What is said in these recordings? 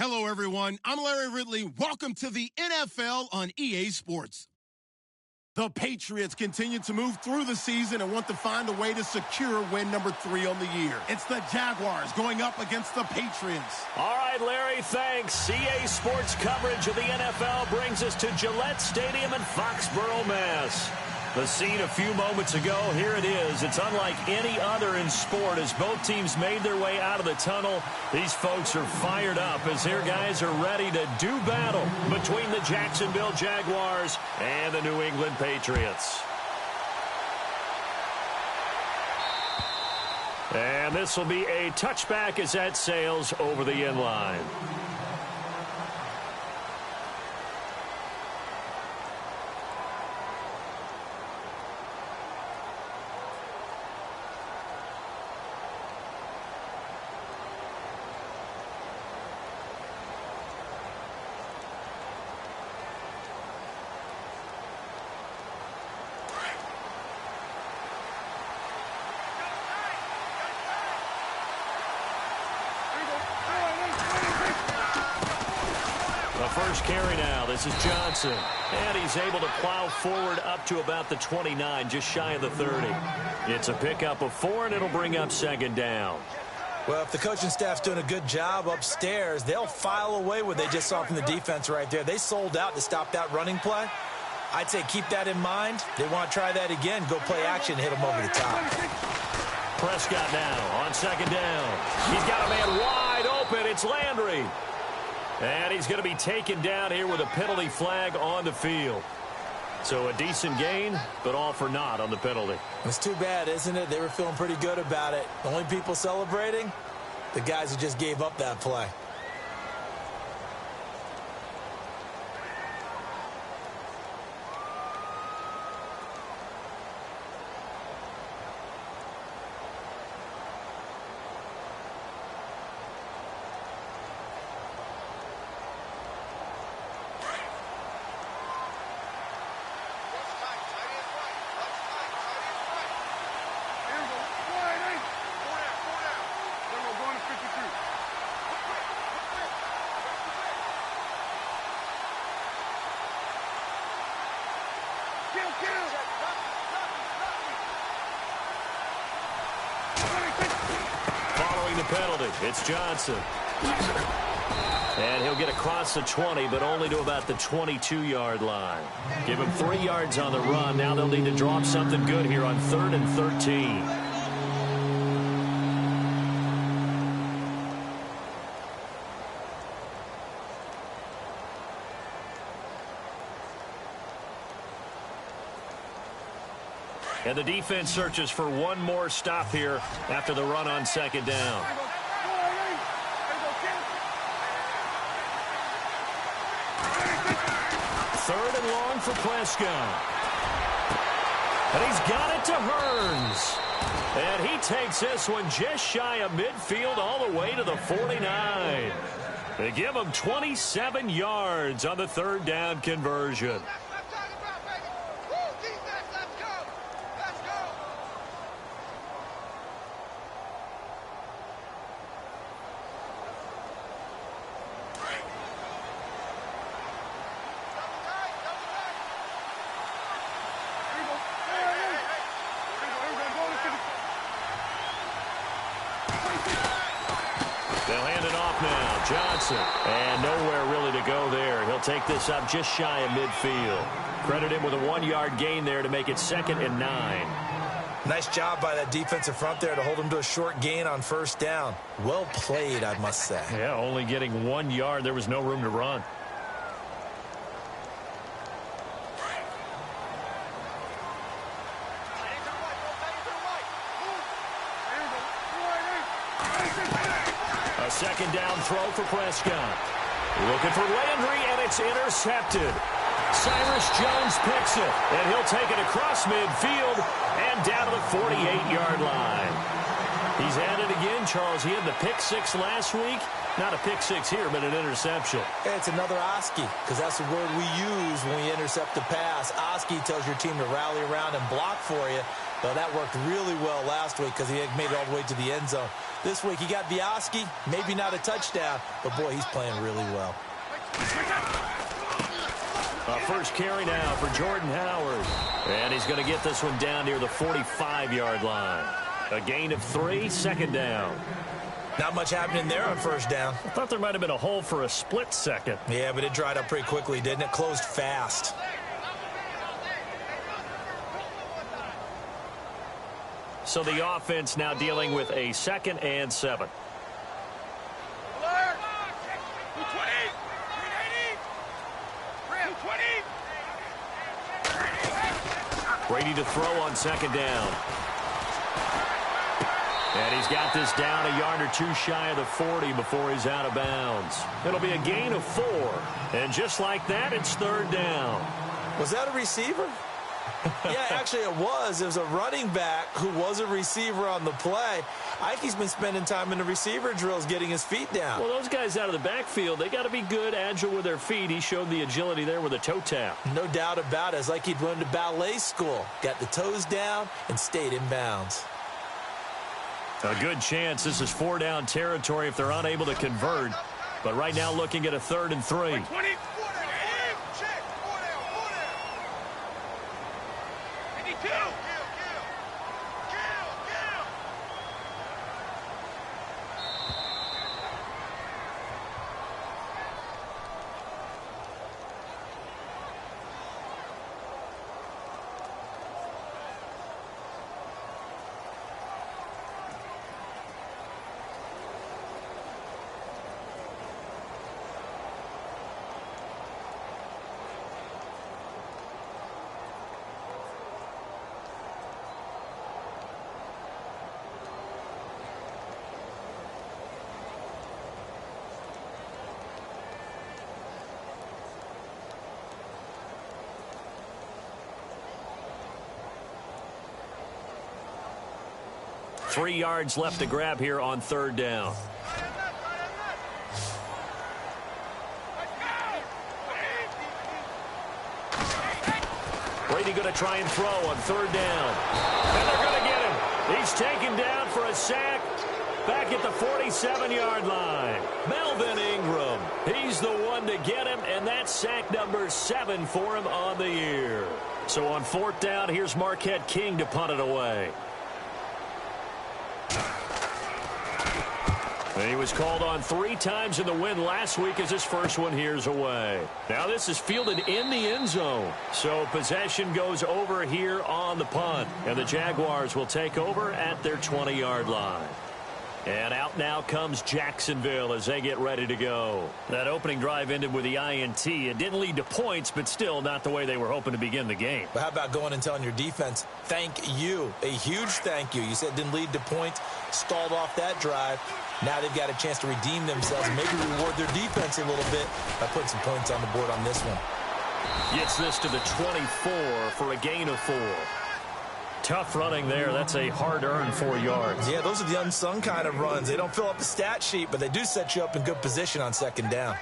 Hello, everyone. I'm Larry Ridley. Welcome to the NFL on EA Sports. The Patriots continue to move through the season and want to find a way to secure win number 3 on the year. It's the Jaguars going up against the Patriots. All right, Larry, thanks. EA Sports coverage of the NFL brings us to Gillette Stadium in Foxborough, Mass. The scene a few moments ago, here it is. It's unlike any other in sport as both teams made their way out of the tunnel. These folks are fired up as their guys are ready to do battle between the Jacksonville Jaguars and the New England Patriots. And this will be a touchback as that sails over the end line. First carry now. This is Johnson. And he's able to plow forward up to about the 29, just shy of the 30. It's a pickup of 4, and it'll bring up second down. Well, if the coaching staff's doing a good job upstairs, they'll file away what they just saw from the defense right there. They sold out to stop that running play. I'd say keep that in mind. They want to try that again. Go play action, hit them over the top. Prescott now on second down. He's got a man wide open. It's Landry. And he's going to be taken down here with a penalty flag on the field. So a decent gain, but all for naught on the penalty. It's too bad, isn't it? They were feeling pretty good about it. The only people celebrating, the guys who just gave up that play. Following the penalty, it's Johnson. And he'll get across the 20, but only to about the 22-yard line. Give him 3 yards on the run. Now they'll need to draw up something good here on 3rd and 13. And the defense searches for one more stop here after the run on second down. Third and long for Prescott. And he's got it to Hearns. And he takes this one just shy of midfield all the way to the 49. They give him 27 yards on the 3rd down conversion. They'll hand it off now. Johnson. And nowhere really to go there. He'll take this up just shy of midfield. Credit him with a 1-yard gain there to make it 2nd and 9. Nice job by that defensive front there to hold him to a short gain on 1st down. Well played, I must say. Yeah, only getting 1 yard. There was no room to run. A 2nd down throw for Prescott. Looking for Landry, and it's intercepted. Cyrus Jones picks it, and he'll take it across midfield and down to the 48-yard line. He's at it again, Charles. He had the pick 6 last week. Not a pick 6 here, but an interception. Hey, it's another Oski, because that's the word we use when we intercept a pass. Oski tells your team to rally around and block for you. Well, that worked really well last week because he had made it all the way to the end zone. This week he got the Oski, maybe not a touchdown, but boy, he's playing really well. First carry now for Jordan Howard. And he's going to get this one down near the 45-yard line. A gain of 3, second down. Not much happening there on first down. I thought there might have been a hole for a split second. Yeah, but it dried up pretty quickly, didn't it? Closed fast. So the offense now dealing with a 2nd and 7. Brady to throw on 2nd down. And he's got this down a yard or 2 shy of the 40 before he's out of bounds. It'll be a gain of 4. And just like that, it's 3rd down. Was that a receiver? Yeah, actually it was. It was a running back who was a receiver on the play. I think he's been spending time in the receiver drills getting his feet down. Well, those guys out of the backfield, they got to be good, agile with their feet. He showed the agility there with a toe tap. No doubt about it. It's like he'd went to ballet school. Got the toes down and stayed in bounds. A good chance this is 4-down territory if they're unable to convert. But right now looking at a 3rd and 3. Three yards left to grab here on 3rd down. Brady going to try and throw on 3rd down. And they're going to get him. He's taken down for a sack back at the 47-yard line. Melvin Ingram. He's the one to get him, and that's sack number 7 for him on the year. So on 4th down, here's Marquette King to punt it away. He was called on 3 times in the win last week as his first one here's away. Now this is fielded in the end zone. So possession goes over here on the punt. And the Jaguars will take over at their 20-yard line. And out now comes Jacksonville as they get ready to go. That opening drive ended with the INT. It didn't lead to points, but still not the way they were hoping to begin the game. But how about going and telling your defense, thank you, a huge thank you. You said it didn't lead to points, stalled off that drive. Now they've got a chance to redeem themselves and maybe reward their defense a little bit by putting some points on the board on this one. Gets this to the 24 for a gain of 4. Tough running there. That's a hard-earned 4 yards. Yeah, those are the unsung kind of runs. They don't fill up the stat sheet, but they do set you up in good position on 2nd down.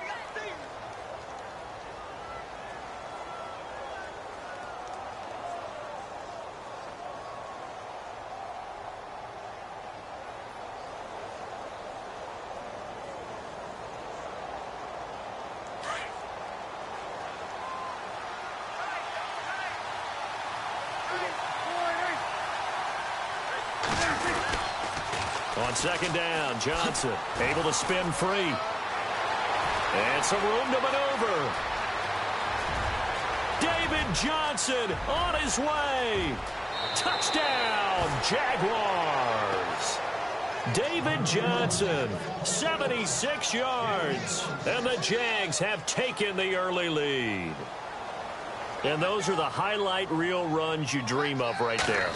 On 2nd down, Johnson able to spin free. And some room to maneuver. David Johnson on his way. Touchdown, Jaguars. David Johnson, 76 yards. And the Jags have taken the early lead. And those are the highlight reel runs you dream of right there.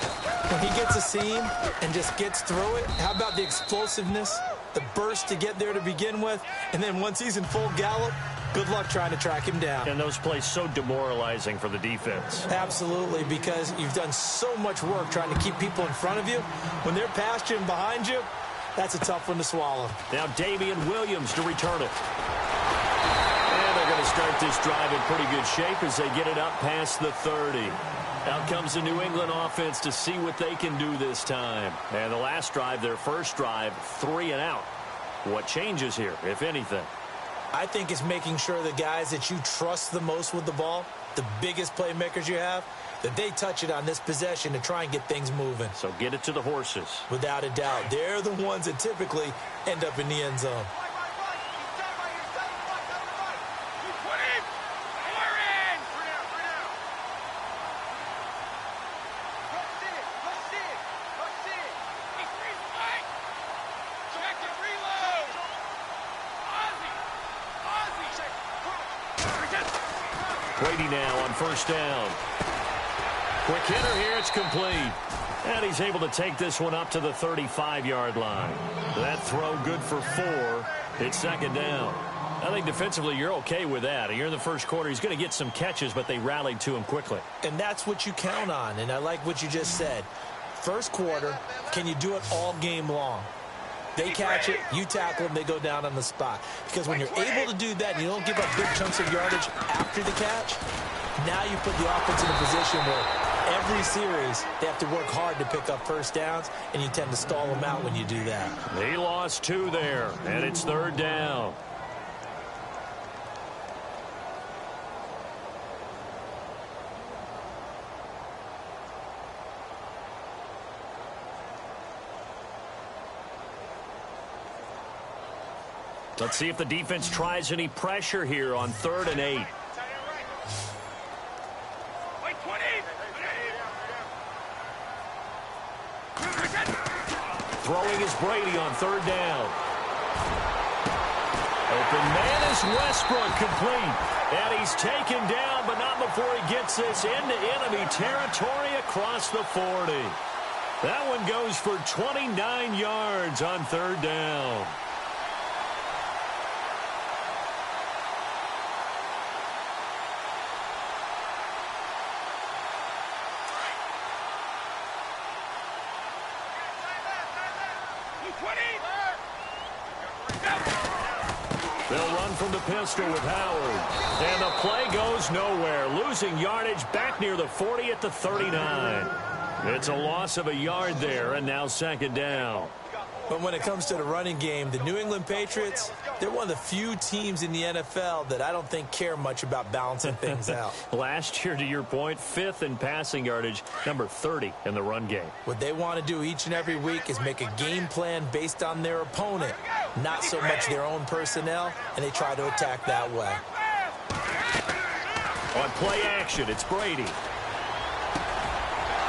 When he gets a seam and just gets through it, how about the explosiveness, the burst to get there to begin with, and then once he's in full gallop, good luck trying to track him down. And those plays so demoralizing for the defense. Absolutely, because you've done so much work trying to keep people in front of you. When they're past you and behind you, that's a tough one to swallow. Now Damian Williams to return it. And they're going to to start this drive in pretty good shape as they get it up past the 30. Out comes the New England offense to see what they can do this time. And the last drive, their first drive, 3 and out. What changes here, if anything? I think it's making sure the guys that you trust the most with the ball, the biggest playmakers you have, that they touch it on this possession to try and get things moving. So get it to the horses. Without a doubt. They're the ones that typically end up in the end zone. Brady now on first down. Quick hitter here, it's complete. And he's able to take this one up to the 35-yard line. That throw good for 4. It's second down. I think defensively you're okay with that. You're in the first quarter. He's going to get some catches, but they rallied to him quickly. And that's what you count on, and I like what you just said. First quarter, can you do it all game long? They catch it, you tackle them, they go down on the spot. Because when you're able to do that and you don't give up big chunks of yardage after the catch, now you put the offense in a position where every series they have to work hard to pick up first downs, and you tend to stall them out when you do that. He lost 2 there, and it's third down. Let's see if the defense tries any pressure here on 3rd and 8. Throwing is Brady on 3rd down. Open man is Westbrook, complete. And he's taken down, but not before he gets this into enemy territory across the 40. That one goes for 29 yards on 3rd down. They'll run from the pistol with Howard. And the play goes nowhere. Losing yardage back near the 40 at the 39. It's a loss of a yard there, and now second down. But when it comes to the running game, the New England Patriots, they're one of the few teams in the NFL that I don't think care much about balancing things out. Last year, to your point, 5th in passing yardage, number 30 in the run game. What they want to do each and every week is make a game plan based on their opponent, not so much their own personnel, and they try to attack that way. On play action, it's Brady.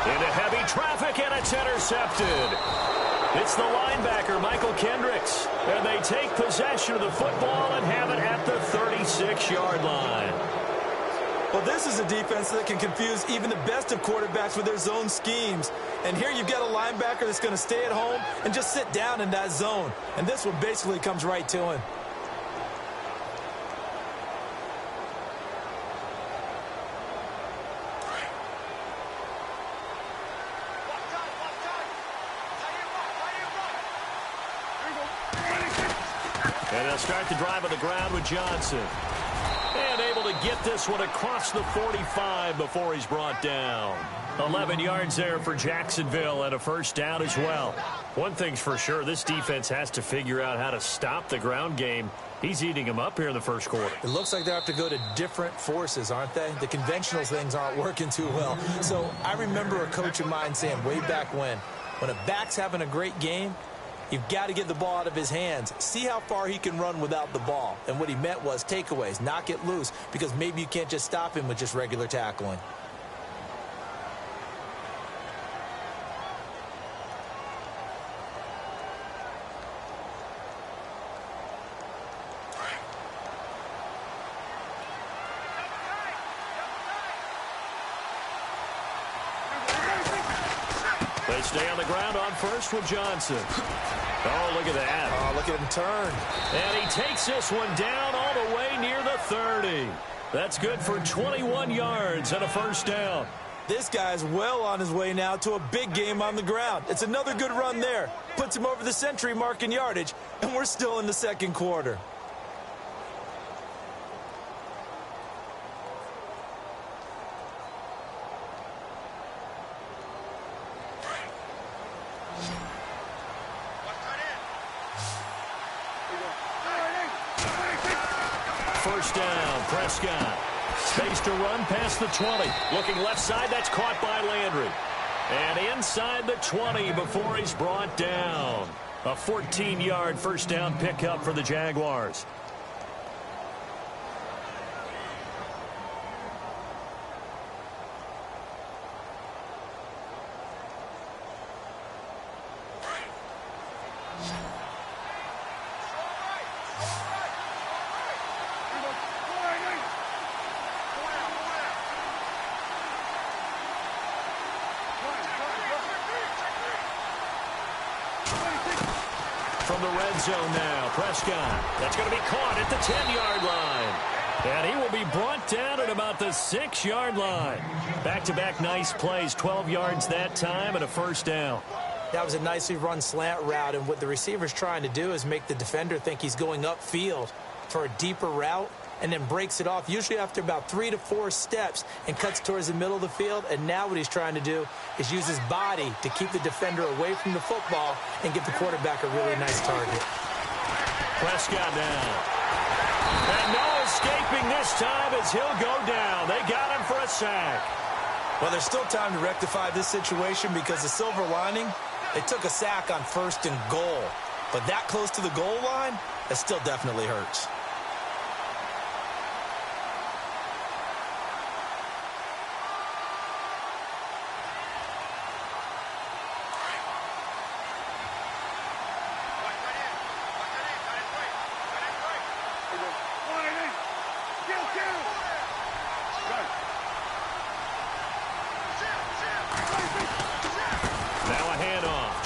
Into heavy traffic, and it's intercepted. It's the linebacker, Michael Kendricks. And they take possession of the football and have it at the 36-yard line. Well, this is a defense that can confuse even the best of quarterbacks with their zone schemes. And here you've got a linebacker that's going to stay at home and just sit down in that zone. And this one basically comes right to him. And they'll start the drive on the ground with Johnson. And able to get this one across the 45 before he's brought down. 11 yards there for Jacksonville and a first down as well. One thing's for sure, this defense has to figure out how to stop the ground game. He's eating them up here in the first quarter. It looks like they have to go to different forces, aren't they? The conventional things aren't working too well. So I remember a coach of mine saying way back when a back's having a great game, you've got to get the ball out of his hands. See how far he can run without the ball. And what he meant was takeaways, knock it loose, because maybe you can't just stop him with just regular tackling. They stay on the ground on first with Johnson. Oh, look at that. Oh, look at him turn. And he takes this one down all the way near the 30. That's good for 21 yards and a first down. This guy's well on his way now to a big game on the ground. It's another good run there. Puts him over the century mark in yardage, and we're still in the second quarter. first down. Prescott. Space to run past the 20. Looking left side, that's caught by Landry. And inside the 20 before he's brought down. A 14-yard first down pickup for the Jaguars. From the red zone now, Prescott. That's going to be caught at the 10-yard line. And he will be brought down at about the 6-yard line. Back-to-back nice plays, 12 yards that time and a first down. That was a nicely run slant route, and what the receiver's trying to do is make the defender think he's going upfield for a deeper route, and then breaks it off, usually after about 3 to 4 steps, and cuts towards the middle of the field. And now what he's trying to do is use his body to keep the defender away from the football and give the quarterback a really nice target. Prescott down. And no escaping this time as he'll go down. They got him for a sack. Well, there's still time to rectify this situation because the silver lining, they took a sack on 1st and goal. But that close to the goal line, that still definitely hurts.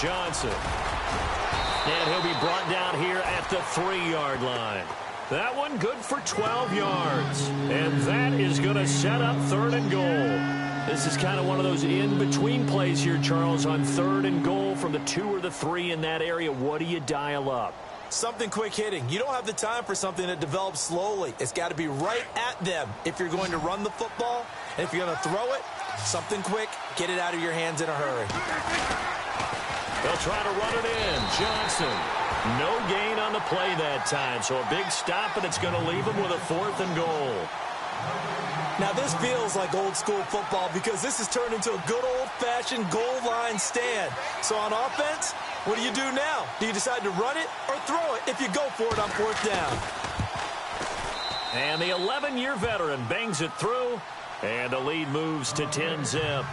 Johnson. And he'll be brought down here at the 3-yard line. That one good for 12 yards. And that is going to set up 3rd and goal. This is kind of one of those in-between plays here, Charles, on 3rd and goal from the 2 or the 3 in that area. What do you dial up? Something quick hitting. You don't have the time for something that develops slowly. It's got to be right at them if you're going to run the football. And if you're going to throw it, something quick, get it out of your hands in a hurry. They'll try to run it in. Johnson. No gain on the play that time. So a big stop, and it's going to leave him with a 4th and goal. Now this feels like old school football because this has turned into a good old-fashioned goal line stand. So on offense, what do you do now? Do you decide to run it or throw it if you go for it on 4th down? And the 11-year veteran bangs it through, and the lead moves to 10-zip.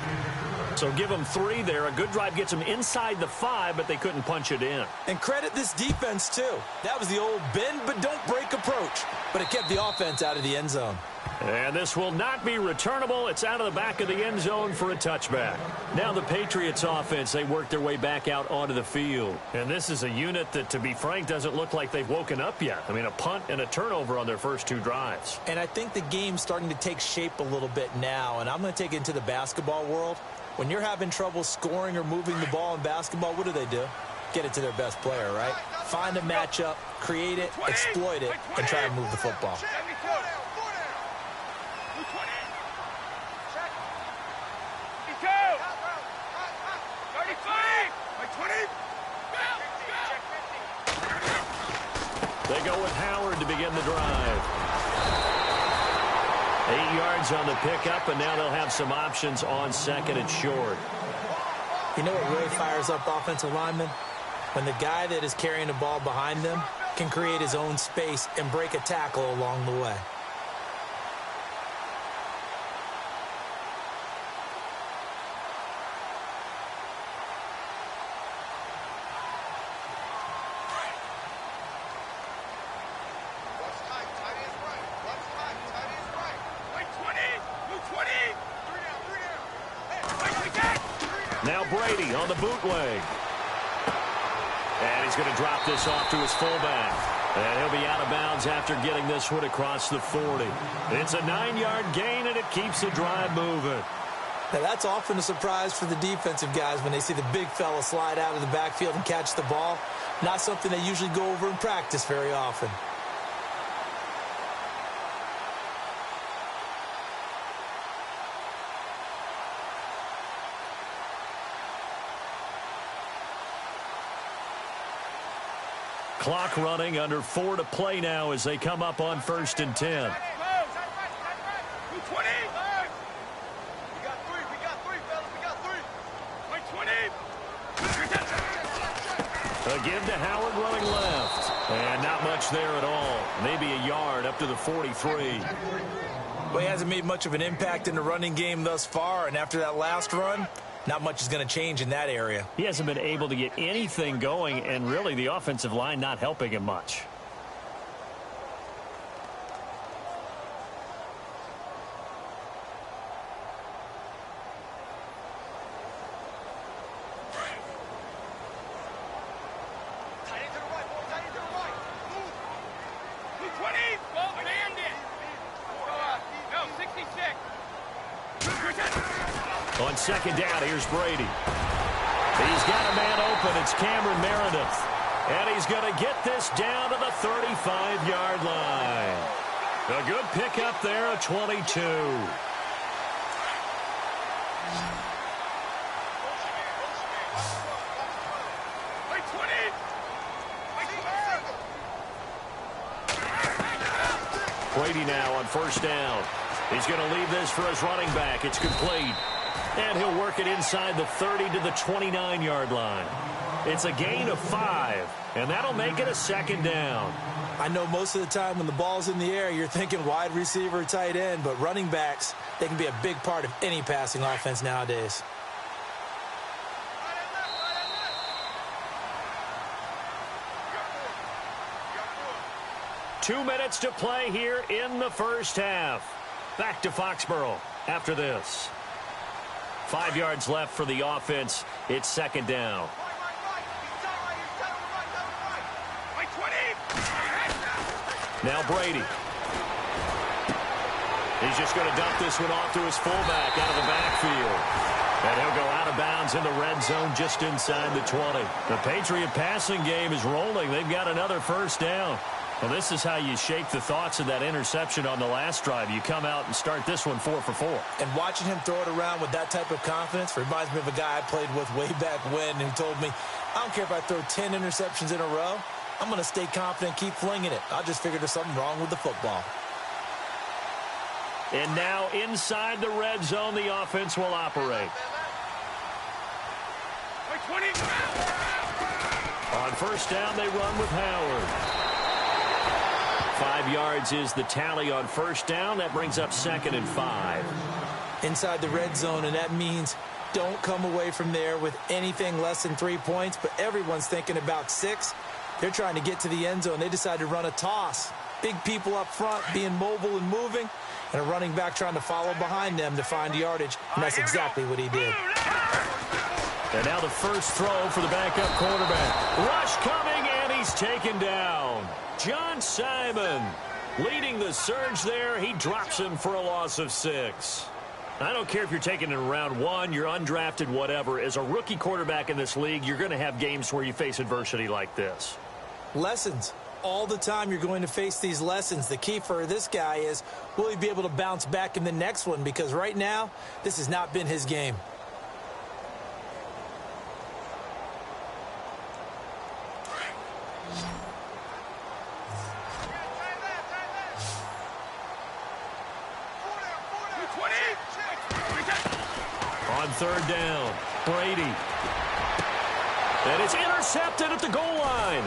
So give them 3 there. A good drive gets them inside the 5, but they couldn't punch it in. And credit this defense, too. That was the old bend but don't break approach, but it kept the offense out of the end zone. And this will not be returnable. It's out of the back of the end zone for a touchback. Now the Patriots offense, they work their way back out onto the field. And this is a unit that, to be frank, doesn't look like they've woken up yet. I mean, a punt and a turnover on their first 2 drives. And I think the game's starting to take shape a little bit now, and I'm going to take it into the basketball world. When you're having trouble scoring or moving the ball in basketball, what do? Get it to their best player, right? Find a matchup, create it, exploit it, and try to move the football. They go with Howard to begin the drive. 8 yards on the pickup, and now they'll have some options on 2nd and short. You know what really fires up offensive linemen? When the guy that is carrying the ball behind them can create his own space and break a tackle along the way. Now Brady on the bootleg. And he's going to drop this off to his fullback. And he'll be out of bounds after getting this one across the 40. It's a 9-yard gain, and it keeps the drive moving. Now that's often a surprise for the defensive guys when they see the big fella slide out of the backfield and catch the ball. Not something they usually go over in practice very often. Clock running, under 4 to play now as they come up on 1st and 10. A give to Howard running left. And not much there at all. Maybe a yard up to the 43. Well, he hasn't made much of an impact in the running game thus far, and after that last run, not much is going to change in that area. He hasn't been able to get anything going, and really the offensive line not helping him much. On 2nd down, here's Brady. He's got a man open. It's Cameron Meredith. And he's going to get this down to the 35-yard line. A good pickup there, a 22. Brady now on 1st down. He's going to leave this for his running back. It's complete. And he'll work it inside the 30 to the 29-yard line. It's a gain of 5, and that'll make it a 2nd down. I know most of the time when the ball's in the air, you're thinking wide receiver, tight end, but running backs, they can be a big part of any passing offense nowadays. Two minutes to play here in the first half. Back to Foxborough after this. 5 yards left for the offense. It's 2nd down. Now Brady. He's just going to dump this one off to his fullback out of the backfield. And he'll go out of bounds in the red zone just inside the 20. The Patriot passing game is rolling. They've got another 1st down. Well, this is how you shake the thoughts of that interception on the last drive. You come out and start this one 4 for 4. And watching him throw it around with that type of confidence reminds me of a guy I played with way back when who told me, I don't care if I throw 10 interceptions in a row. I'm going to stay confident, keep flinging it. I just figured there's something wrong with the football. And now inside the red zone, the offense will operate. On 1st down, they run with Howard. 5 yards is the tally on 1st down. That brings up 2nd and 5. Inside the red zone, and that means don't come away from there with anything less than 3 points, but everyone's thinking about 6. They're trying to get to the end zone. They decide to run a toss. Big people up front being mobile and moving, and a running back trying to follow behind them to find yardage, and that's exactly what he did. And now the first throw for the backup quarterback. Rush coming, and he's taken down. John Simon leading the surge there. He drops him for a loss of 6. I don't care if you're taking it in round 1, you're undrafted, whatever. As a rookie quarterback in this league, you're going to have games where you face adversity like this. Lessons. All the time you're going to face these lessons. The key for this guy is, will he be able to bounce back in the next one? Because right now, this has not been his game. On 3rd down, Brady. And it's intercepted at the goal line.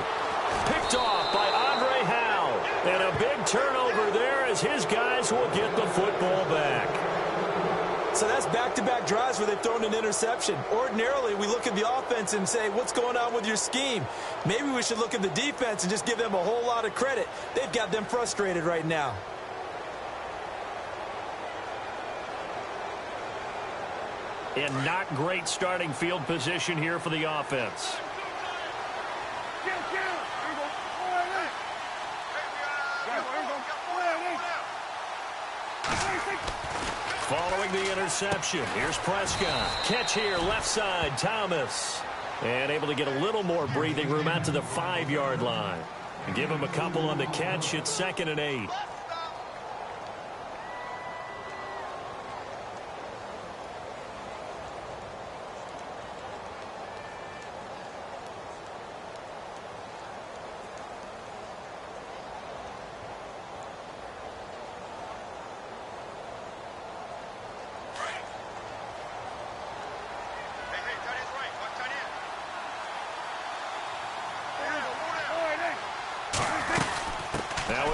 Picked off by Andre Howe. And a big turnover there as his guys will get the football back. So that's back-to-back drives where they've thrown an interception. Ordinarily, we look at the offense and say, what's going on with your scheme? Maybe we should look at the defense and just give them a whole lot of credit. They've got them frustrated right now. And not great starting field position here for the offense. Following the interception, here's Prescott. Catch here, left side, Thomas. And able to get a little more breathing room out to the 5-yard line. And give him a couple on the catch. It's 2nd and 8.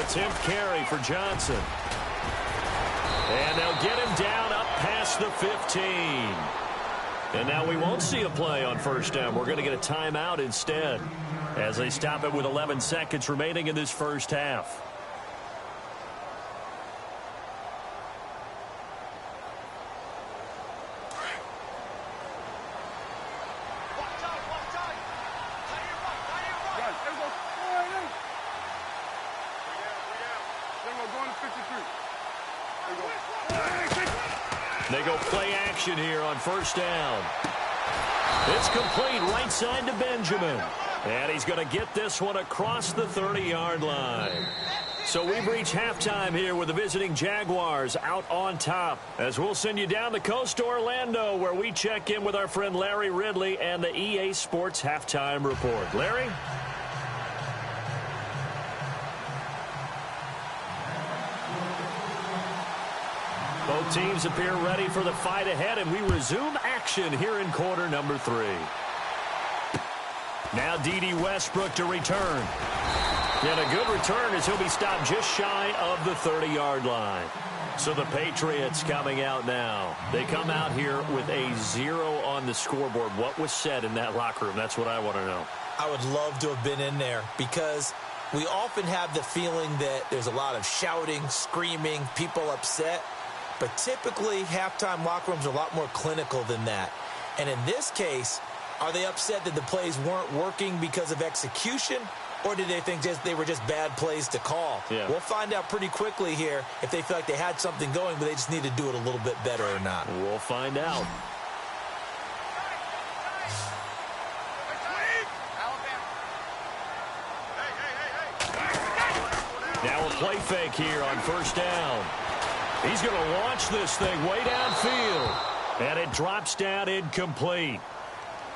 10th carry for Johnson. And they'll get him down up past the 15. And now we won't see a play on first down. We're going to get a timeout instead as they stop it with 11 seconds remaining in this first half. They go play action here on first down. It's complete right side to Benjamin. And he's going to get this one across the 30-yard line. So we've reached halftime here with the visiting Jaguars out on top. As we'll send you down the coast to Orlando, where we check in with our friend Larry Ridley and the EA Sports Halftime Report. Larry? Both teams appear ready for the fight ahead, and we resume action here in quarter number 3. Now D.D. Westbrook to return. And a good return as he'll be stopped just shy of the 30-yard line. So the Patriots coming out now. They come out here with a 0 on the scoreboard. What was said in that locker room? That's what I want to know. I would love to have been in there because we often have the feeling that there's a lot of shouting, screaming, people upset. But typically, halftime locker rooms are a lot more clinical than that. And in this case, are they upset that the plays weren't working because of execution? Or did they think they were just bad plays to call? Yeah. We'll find out pretty quickly here if they feel like they had something going, but they just need to do it a little bit better or not. We'll find out. Now a play fake here on first down. He's going to launch this thing way downfield. And it drops down incomplete.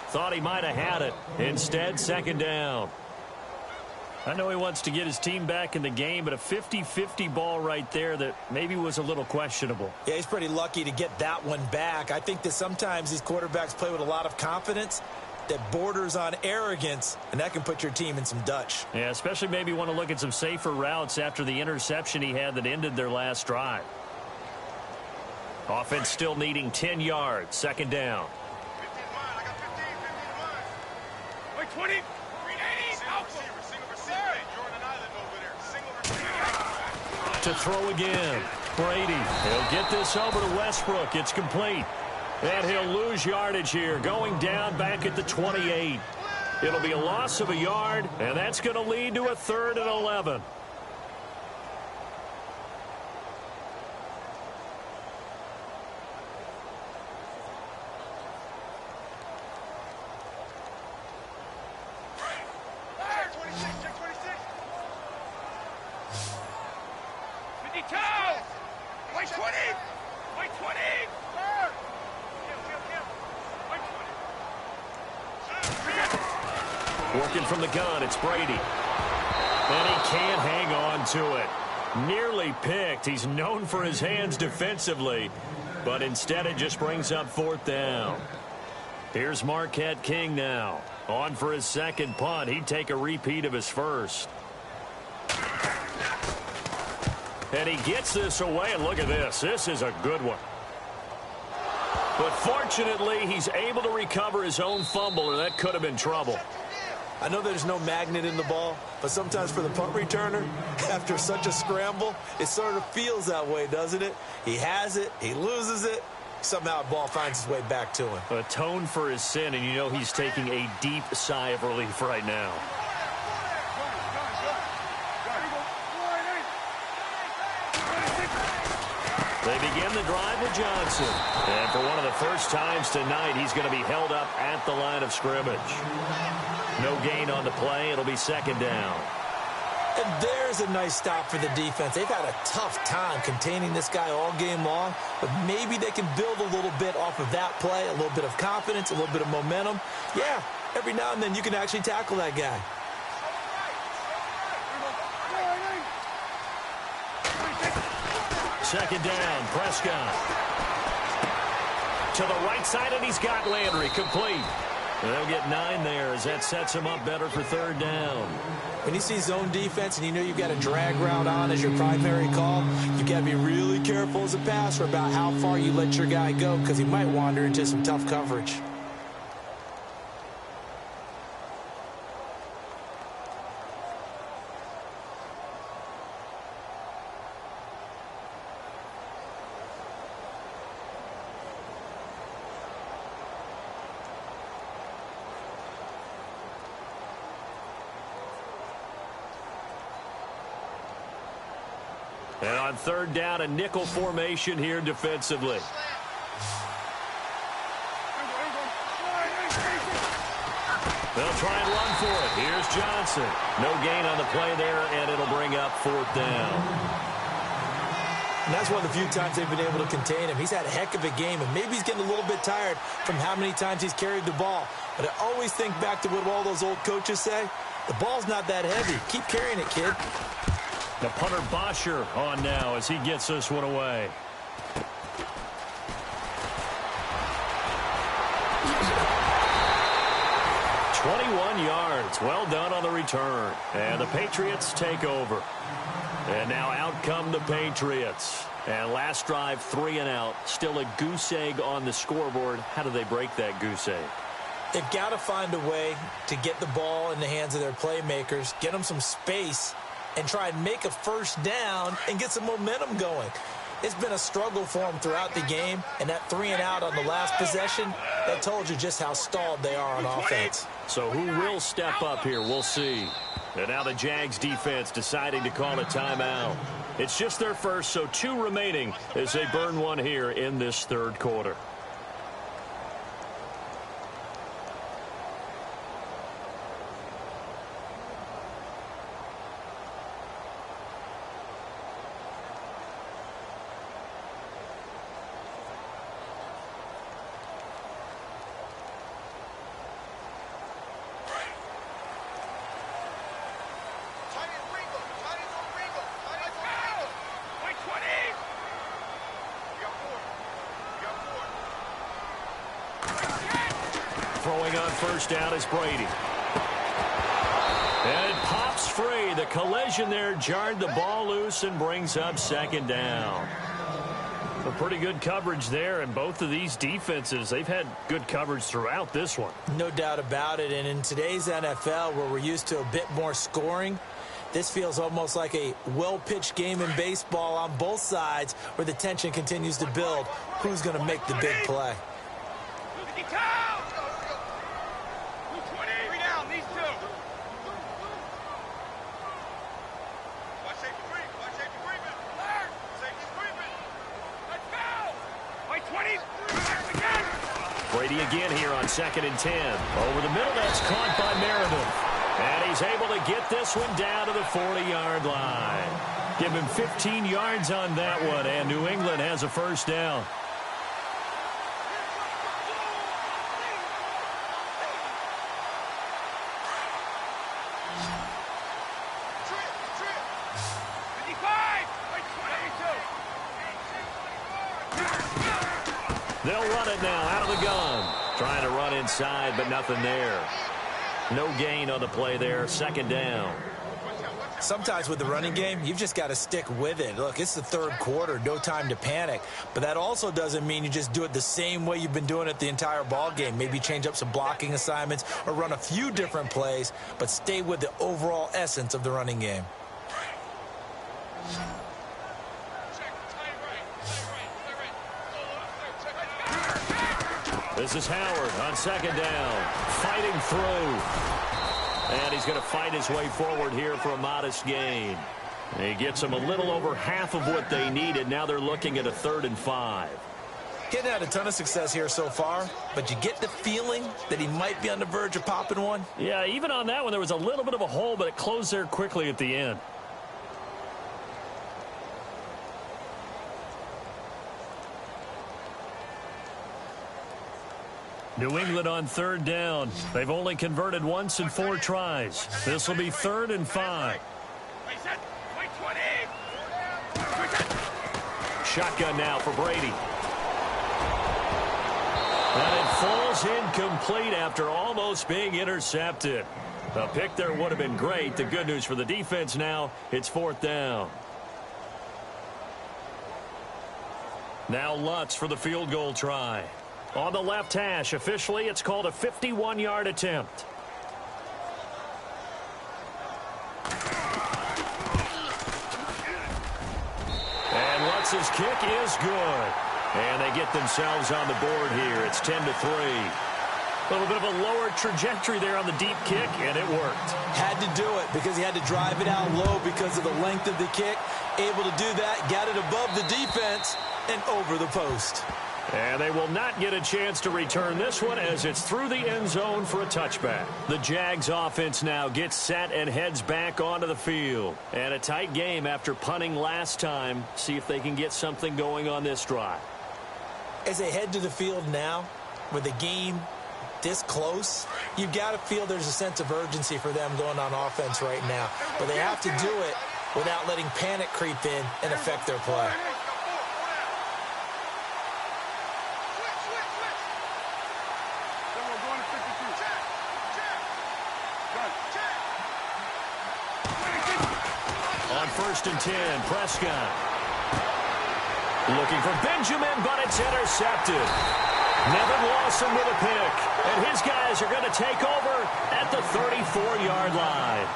Thought he might have had it. Instead, second down. I know he wants to get his team back in the game, but a 50-50 ball right there that maybe was a little questionable. Yeah, he's pretty lucky to get that one back. I think that sometimes these quarterbacks play with a lot of confidence that borders on arrogance, and that can put your team in some Dutch. Yeah, especially maybe want to look at some safer routes after the interception he had that ended their last drive. Offense still needing 10 yards. Second down. 15 mine. I got 15 mine. Wait, 20. Single receiver. You're on an island over there. Single receiver. To throw again. Brady. He'll get this over to Westbrook. It's complete. And he'll lose yardage here. Going down back at the 28. It'll be a loss of a yard, and that's going to lead to a 3rd and 11. Working from the gun, it's Brady. And he can't hang on to it. Nearly picked. He's known for his hands defensively, but instead it just brings up 4th down. Here's Marquette King now. On for his second punt. He'd take a repeat of his first. And he gets this away, and look at this. This is a good one. But fortunately, he's able to recover his own fumble, or that could have been trouble. I know there's no magnet in the ball, but sometimes for the punt returner, after such a scramble, it sort of feels that way, doesn't it? He has it, he loses it, somehow the ball finds its way back to him. Atone for his sin, and you know he's taking a deep sigh of relief right now. They begin the drive with Johnson. And for one of the first times tonight, he's going to be held up at the line of scrimmage. No gain on the play. It'll be second down. And there's a nice stop for the defense. They've had a tough time containing this guy all game long, but maybe they can build a little bit off of that play, a little bit of confidence, a little bit of momentum. Yeah, every now and then you can actually tackle that guy. Second down, Prescott. To the right side, and he's got Landry complete. And they'll get 9 there as that sets him up better for 3rd down. When you see zone defense and you know you've got a drag route on as your primary call, you've got to be really careful as a passer about how far you let your guy go because he might wander into some tough coverage. And on third down, a nickel formation here defensively. They'll try and run for it. Here's Johnson. No gain on the play there, and it'll bring up fourth down. And that's one of the few times they've been able to contain him. He's had a heck of a game, and maybe he's getting a little bit tired from how many times he's carried the ball. But I always think back to what all those old coaches say. The ball's not that heavy. Keep carrying it, kid. The punter Bosher on now as he gets this one away. "21 yards. Well done on the return. And the Patriots take over. And now out come the Patriots. And last drive, 3 and out. Still a goose egg on the scoreboard. How do they break that goose egg? They've got to find a way to get the ball in the hands of their playmakers, get them some space, and try and make a first down and get some momentum going. It's been a struggle for them throughout the game, and that 3 and out on the last possession, that told you just how stalled they are on offense. So who will step up here? We'll see. And now the Jags defense deciding to call a timeout. It's just their first, so 2 remaining as they burn one here in this third quarter. Throwing on first down is Brady. And it pops free. The collision there jarred the ball loose and brings up second down. A pretty good coverage there, and both of these defenses, they've had good coverage throughout this one. No doubt about it, and in today's NFL, where we're used to a bit more scoring, this feels almost like a well-pitched game in baseball on both sides where the tension continues to build. Who's going to make the big play? Brady again here on 2nd and 10. Over the middle, that's caught by Meredith. And he's able to get this one down to the 40-yard line. Give him 15 yards on that one, and New England has a first down. They'll run it now out of the gun. Trying to run inside, but nothing there. No gain on the play there. Second down. Sometimes with the running game, you've just got to stick with it. Look, it's the third quarter, no time to panic. But that also doesn't mean you just do it the same way you've been doing it the entire ball game. Maybe change up some blocking assignments or run a few different plays, but stay with the overall essence of the running game. This is Howard on second down, fighting through. And he's going to fight his way forward here for a modest gain. And he gets them a little over half of what they needed. Now they're looking at a 3rd and 5. Getting had a ton of success here so far, but you get the feeling that he might be on the verge of popping one. Yeah, even on that one, there was a little bit of a hole, but it closed there quickly at the end. New England on 3rd down. They've only converted once in 4 tries. This will be 3rd and 5. Shotgun now for Brady. And it falls incomplete after almost being intercepted. A pick there would have been great. The good news for the defense now, it's 4th down. Now Lutz for the field goal try. On the left hash, officially, it's called a 51-yard attempt. And Lutz's kick is good. And they get themselves on the board here. It's 10-3. A little bit of a lower trajectory there on the deep kick, and it worked. Had to do it because he had to drive it out low because of the length of the kick. Able to do that, got it above the defense and over the post. And they will not get a chance to return this one as it's through the end zone for a touchback. The Jags offense now gets set and heads back onto the field. And a tight game after punting last time. See if they can get something going on this drive. As they head to the field now, with the game this close, you've got to feel there's a sense of urgency for them going on offense right now. But they have to do it without letting panic creep in and affect their play. On 1st and 10, Prescott. Looking for Benjamin, but it's intercepted. Nevin Lawson with a pick. And his guys are going to take over at the 34-yard line.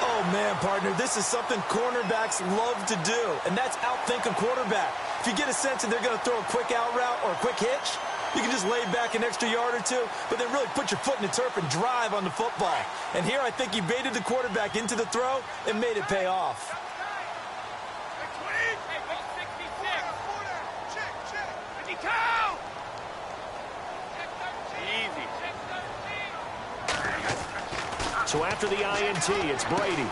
Oh, man, partner, this is something cornerbacks love to do, and that's outthink a quarterback. If you get a sense that they're going to throw a quick out route or a quick hitch, you can just lay back an extra yard or two, but then really put your foot in the turf and drive on the football. And here I think he baited the quarterback into the throw and made it pay off. So after the INT, it's Brady.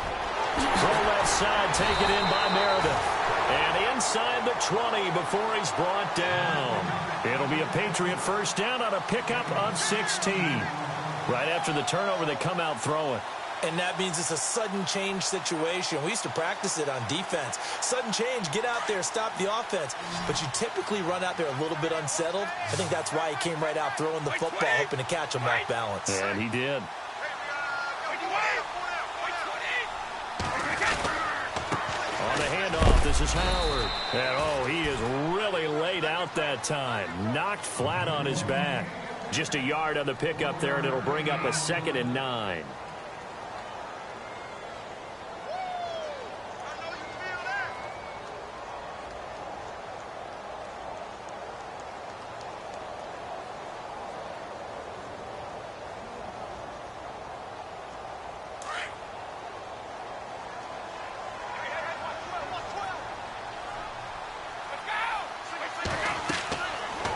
Throw left side, taken in by Meredith. And inside the 20 before he's brought down. It'll be a Patriot first down on a pickup of 16. Right after the turnover, they come out throwing. And that means it's a sudden change situation. We used to practice it on defense. Sudden change, get out there, stop the offense. But you typically run out there a little bit unsettled. I think that's why he came right out throwing the football, hoping to catch him off balance. And he did. On the handoff, this is Howard. And, oh, he is really laid out that time. Knocked flat on his back. Just a yard on the pickup there, and it'll bring up a 2nd and 9.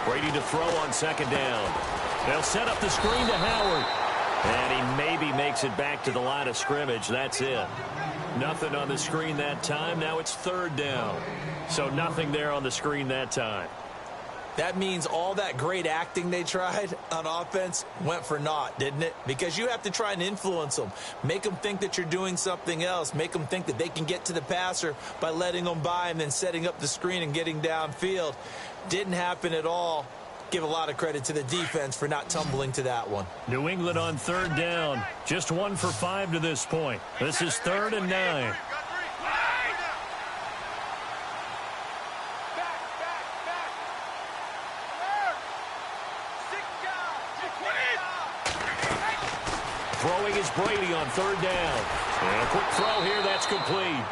Brady to throw on 2nd down. They'll set up the screen to Howard. And he maybe makes it back to the line of scrimmage. That's it. Nothing on the screen that time. Now it's 3rd down. So nothing there on the screen that time. That means all that great acting they tried on offense went for naught, didn't it? Because you have to try and influence them. Make them think that you're doing something else. Make them think that they can get to the passer by letting them by and then setting up the screen and getting downfield. Didn't happen at all. Give a lot of credit to the defense for not tumbling to that one. New England on 3rd down. Just 1 for 5 to this point. This is 3rd and 9. Throwing is Brady on 3rd down. And a quick throw here, that's complete.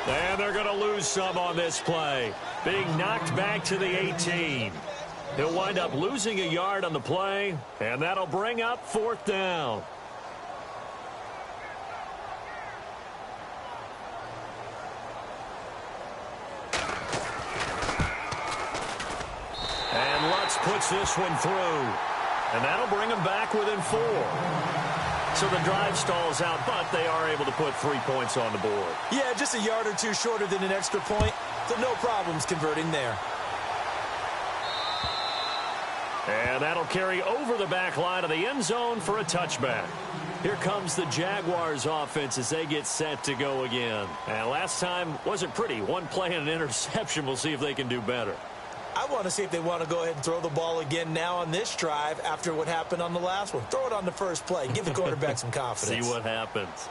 And they're going to lose some on this play. Being knocked back to the 18. He'll wind up losing a yard on the play, and that'll bring up 4th down. And Lutz puts this one through. And that'll bring him back within 4. So the drive stalls out, but they are able to put 3 points on the board. Yeah, just a yard or two shorter than an extra point, so no problems converting there. And that'll carry over the back line of the end zone for a touchback. Here comes the Jaguars offense as they get set to go again. And last time wasn't pretty. One play and an interception. We'll see if they can do better. I want to see if they want to go ahead and throw the ball again now on this drive after what happened on the last one. Throw it on the first play. Give the quarterback some confidence. See what happens.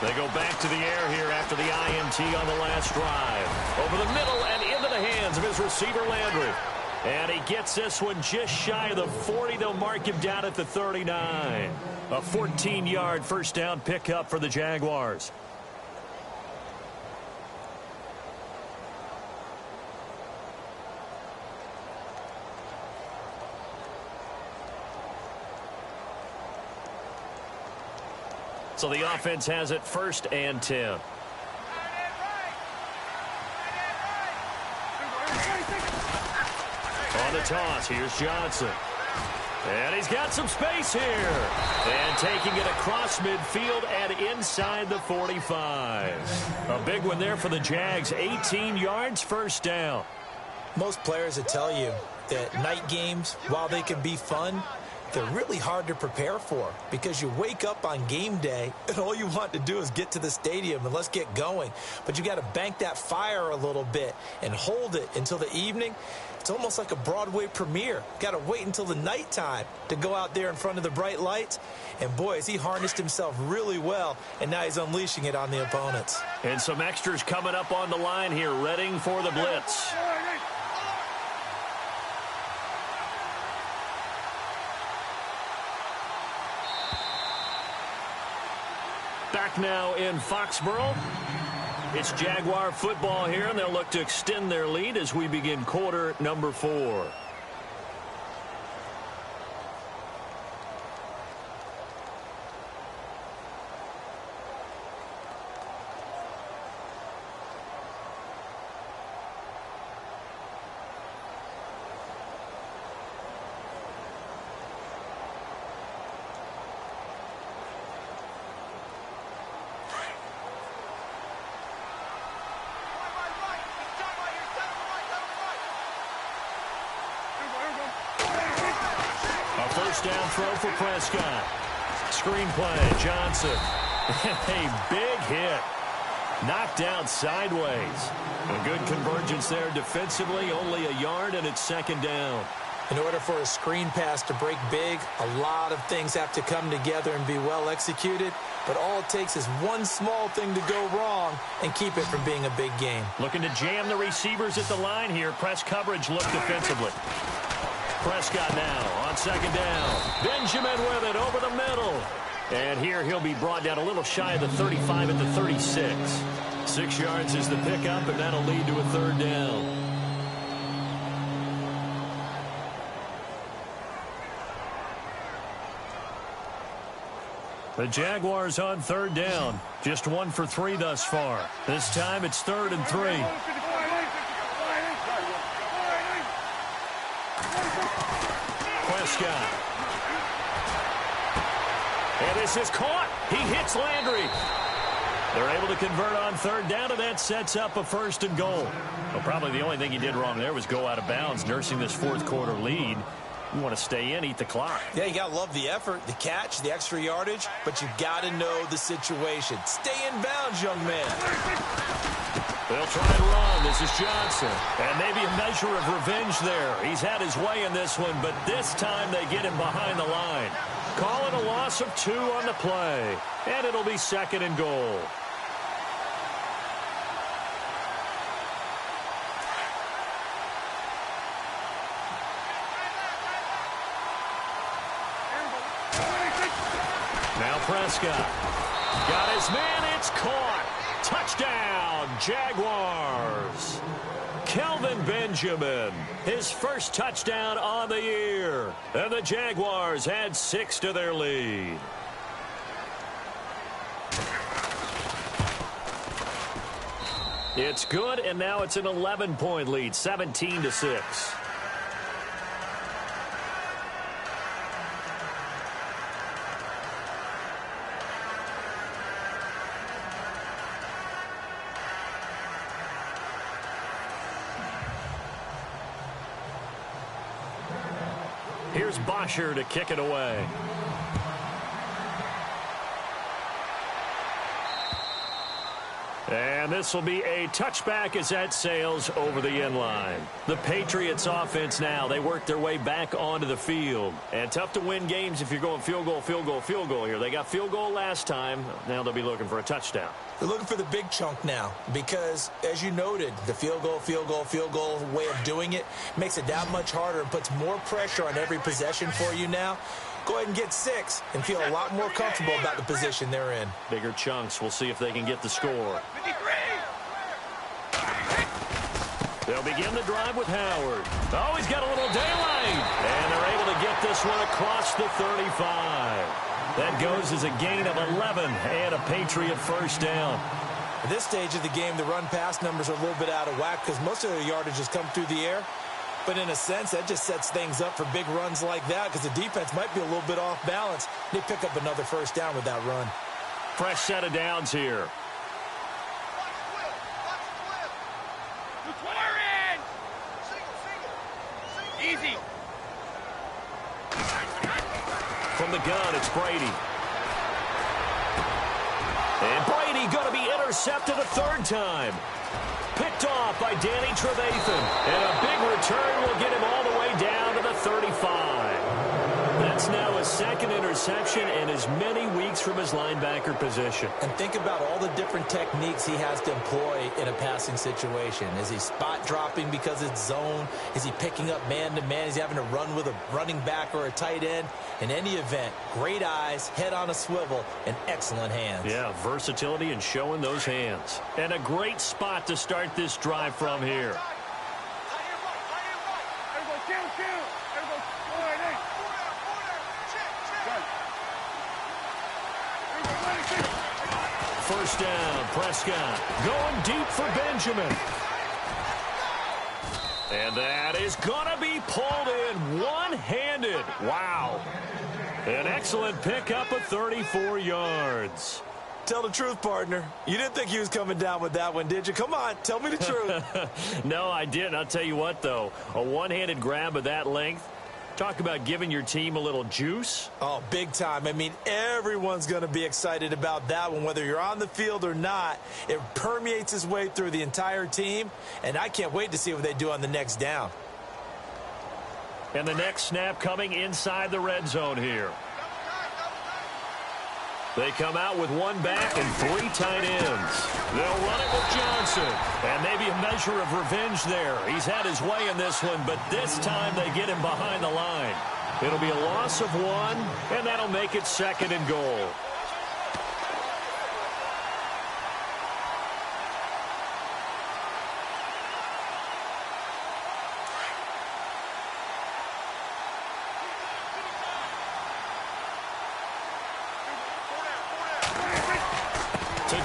They go back to the air here after the INT on the last drive. Over the middle and into the hands of his receiver, Landry. And he gets this one just shy of the 40. They'll mark him down at the 39. A 14-yard first down pickup for the Jaguars. So the offense has it 1st and 10. On the toss, here's Johnson. And he's got some space here. And taking it across midfield and inside the 45. A big one there for the Jags. 18 yards, first down. Most players would tell you that night games, while they can be fun, they're really hard to prepare for because you wake up on game day and all you want to do is get to the stadium and let's get going. But you got to bank that fire a little bit and hold it until the evening. It's almost like a Broadway premiere. Got to wait until the nighttime to go out there in front of the bright lights. And boy, has he harnessed himself really well, and now he's unleashing it on the opponents. And some extras coming up on the line here, readying for the blitz. Back now in Foxborough. It's Jaguar football here, and they'll look to extend their lead as we begin quarter number 4. Down throw for Prescott. Screen play, Johnson. A big hit. Knocked down sideways. A good convergence there defensively. Only a yard, and it's 2nd down. In order for a screen pass to break big, a lot of things have to come together and be well executed. But all it takes is one small thing to go wrong and keep it from being a big game. Looking to jam the receivers at the line here. Press coverage look defensively. Prescott now on 2nd down. Benjamin with it over the middle. And here he'll be brought down a little shy of the 35 at the 36. 6 yards is the pickup, and that'll lead to a 3rd down. The Jaguars on 3rd down. Just 1 for 3 thus far. This time it's 3rd and 3. Prescott. And this is caught. He hits Landry. They're able to convert on 3rd down, and that sets up a 1st and goal. Well, probably the only thing he did wrong there was go out of bounds, nursing this 4th quarter lead. You want to stay in, eat the clock. Yeah, you got to love the effort, the catch, the extra yardage, but you got to know the situation. Stay in bounds, young man. They'll try and run. This is Johnson. And maybe a measure of revenge there. He's had his way in this one, but this time they get him behind the line. Call it a loss of 2 on the play. And it'll be 2nd and goal. Now Prescott. Got his man. It's caught. Touchdown, Jaguars. Kelvin Benjamin, his first touchdown on the year. And the Jaguars add 6 to their lead. It's good, and now it's an 11-point lead, 17-6. Here's Bosher to kick it away. And this will be a touchback as that sails over the end line. The Patriots offense now, they work their way back onto the field. And tough to win games if you're going field goal, field goal, field goal here. They got field goal last time. Now they'll be looking for a touchdown. They're looking for the big chunk now because, as you noted, the field goal way of doing it makes it that much harder and puts more pressure on every possession for you now. Go ahead and get 6 and feel a lot more comfortable about the position they're in. Bigger chunks. We'll see if they can get the score. They'll begin the drive with Howard. Oh, he's got a little daylight. And they're able to get this one across the 35. That goes as a gain of 11 and a Patriot first down. At this stage of the game, the run-pass numbers are a little bit out of whack because most of their yardage has come through the air. But in a sense, that just sets things up for big runs like that because the defense might be a little bit off balance. They pick up another first down with that run. Fresh set of downs here. Easy. From the gun, it's Brady. And Brady going to be intercepted a third time. Picked off by Danny Trevathan. And a big return will get him all the way down to the 35. That's now his second interception in as many weeks from his linebacker position. And think about all the different techniques he has to employ in a passing situation. Is he spot dropping because it's zone? Is he picking up man-to-man? Is he having to run with a running back or a tight end? In any event, great eyes, head on a swivel, and excellent hands. Yeah, versatility and showing those hands. And a great spot to start this drive from here. First down, Prescott going deep for Benjamin. And that is going to be pulled in one-handed. Wow. An excellent pickup of 34 yards. Tell the truth, partner. You didn't think he was coming down with that one, did you? Come on, tell me the truth. No, I didn't. I'll tell you what, though. A one-handed grab of that length. Talk about giving your team a little juice. Oh, big time. I mean, everyone's going to be excited about that one, whether you're on the field or not. It permeates its way through the entire team, and I can't wait to see what they do on the next down. And the next snap coming inside the red zone here. They come out with one back and 3 tight ends. They'll run it with Johnson. And maybe a measure of revenge there. He's had his way in this one, but this time they get him behind the line. It'll be a loss of 1, and that'll make it 2nd and goal.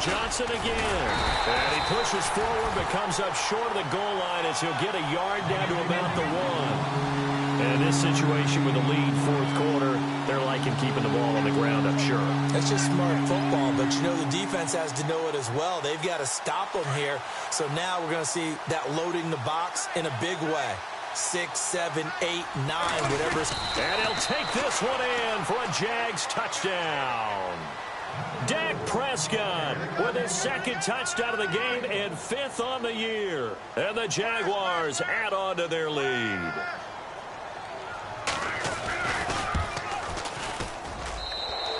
Johnson again. And he pushes forward but comes up short of the goal line as he'll get a yard down to about the 1. And in this situation with a lead fourth quarter, they're liking keeping the ball on the ground, I'm sure. That's just smart football, but you know the defense has to know it as well. They've got to stop them here. So now we're going to see that loading the box in a big way. 6, 7, 8, 9, whatever. And he'll take this one in for a Jags touchdown. Dak Prescott with his 2nd touchdown of the game and 5th on the year. And the Jaguars add on to their lead.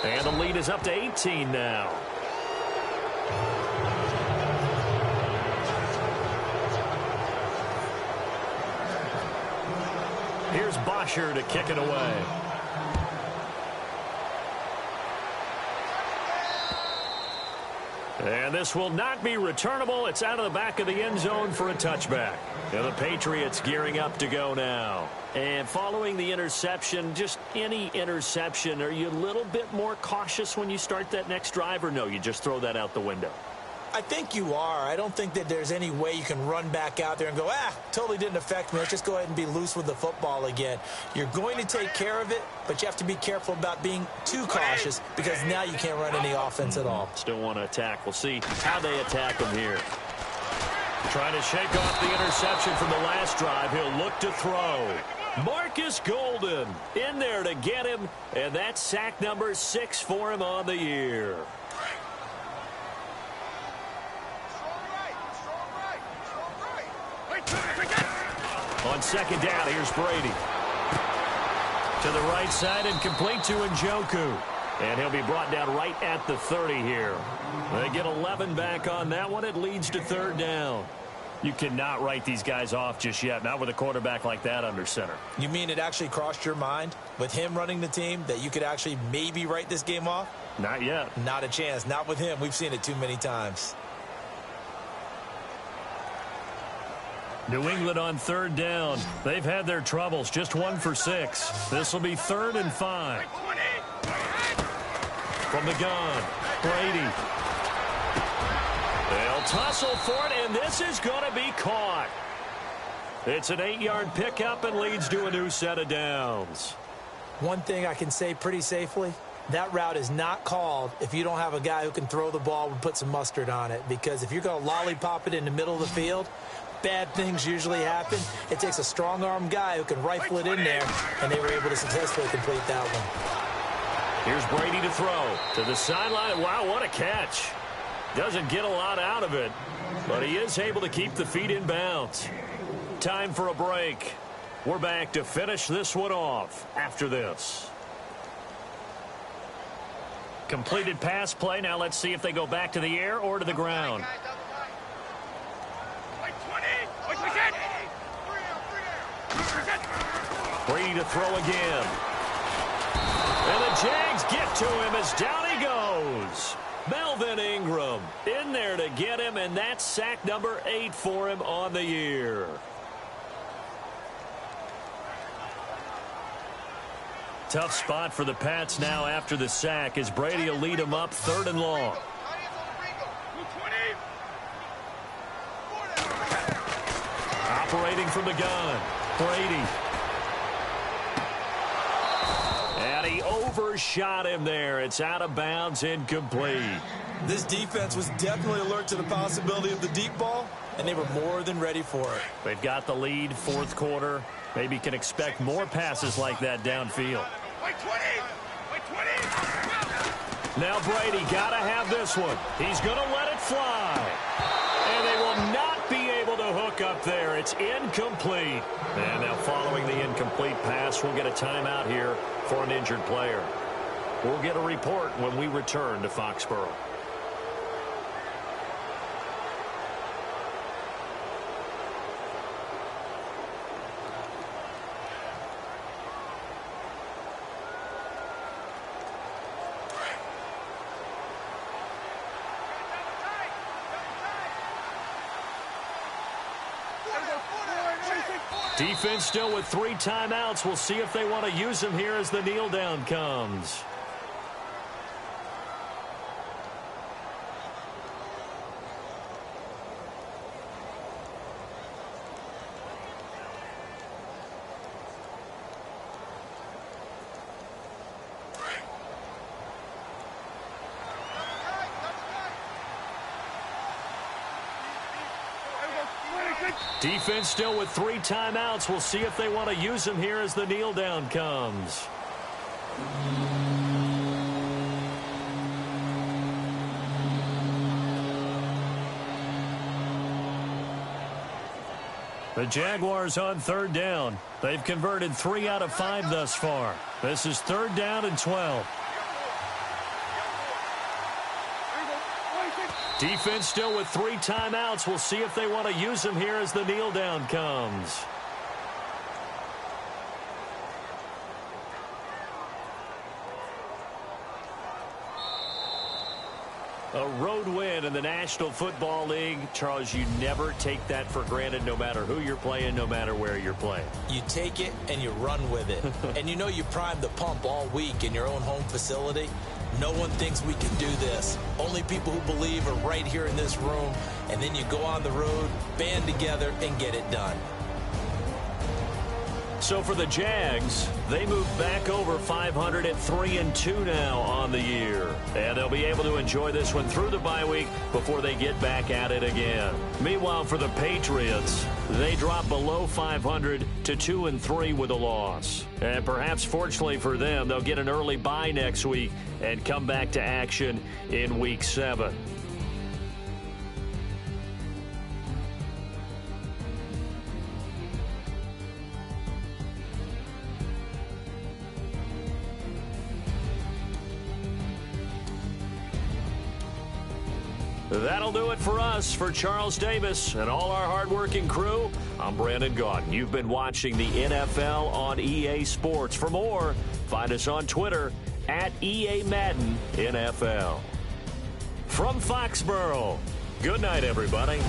And the lead is up to 18 now. Here's Bosher to kick it away. And this will not be returnable. It's out of the back of the end zone for a touchback. And the Patriots gearing up to go now. And following the interception, just any interception, are you a little bit more cautious when you start that next drive, or no, you just throw that out the window? I think you are. I don't think that there's any way you can run back out there and go, totally didn't affect me. Let's just go ahead and be loose with the football again. You're going to take care of it, but you have to be careful about being too cautious because now you can't run any offense at all. Still want to attack. We'll see how they attack them here. Trying to shake off the interception from the last drive. He'll look to throw. Marcus Golden in there to get him, and that's sack number 6 for him on the year. On second down, here's Brady. To the right side and complete to Njoku. And he'll be brought down right at the 30 here. They get 11 back on that one. It leads to third down. You cannot write these guys off just yet, not with a quarterback like that under center. You mean it actually crossed your mind with him running the team that you could actually maybe write this game off? Not yet. Not a chance. Not with him. We've seen it too many times. New England on third down. They've had their troubles. Just 1 for 6. This will be 3rd and 5. From the gun, Brady. They'll tussle for it, and this is going to be caught. It's an 8-yard pickup and leads to a new set of downs. One thing I can say pretty safely, that route is not called if you don't have a guy who can throw the ball and put some mustard on it. Because if you're going to lollipop it in the middle of the field, bad things usually happen. It takes a strong-arm guy who can rifle it in there, and they were able to successfully complete that one. Here's Brady to throw to the sideline. Wow, what a catch. Doesn't get a lot out of it, but he is able to keep the feet in bounds. Time for a break. We're back to finish this one off after this. Completed pass play. Now let's see if they go back to the air or to the ground. Brady to throw again. And the Jags get to him as down he goes. Melvin Ingram in there to get him, and that's sack number 8 for him on the year. Tough spot for the Pats now after the sack as Brady will lead them up 3rd and long. Operating from the gun, Brady. And he overshot him there. It's out of bounds, incomplete. This defense was definitely alert to the possibility of the deep ball, and they were more than ready for it. They've got the lead, 4th quarter. Maybe can expect more passes like that downfield. Now Brady got to have this one. He's going to let it fly. And they will not be able to hook up there. It's incomplete. And now following the incomplete pass, we'll get a timeout here for an injured player. We'll get a report when we return to Foxborough. Defense still with 3 timeouts. We'll see if they want to use them here as the kneel down comes. Defense still with 3 timeouts. We'll see if they want to use them here as the kneel down comes. The Jaguars on 3rd down. They've converted 3 out of 5 thus far. This is 3rd down and 12. Defense still with 3 timeouts. We'll see if they want to use them here as the kneel down comes. A road win in the National Football League. Charles, you never take that for granted no matter who you're playing, no matter where you're playing. You take it and you run with it. And you know you primed the pump all week in your own home facility. No one thinks we can do this. Only people who believe are right here in this room. And then you go on the road, band together, and get it done. So for the Jags, they move back over 500 at 3-2 now on the year. And they'll be able to enjoy this one through the bye week before they get back at it again. Meanwhile, for the Patriots, they drop below 500 to 2-3 with a loss. And perhaps fortunately for them, they'll get an early bye next week and come back to action in Week 7. That'll do it for us. For Charles Davis and all our hardworking crew, I'm Brandon Gaudin. You've been watching the NFL on EA Sports. For more, find us on Twitter at EA Madden NFL. From Foxborough, good night, everybody.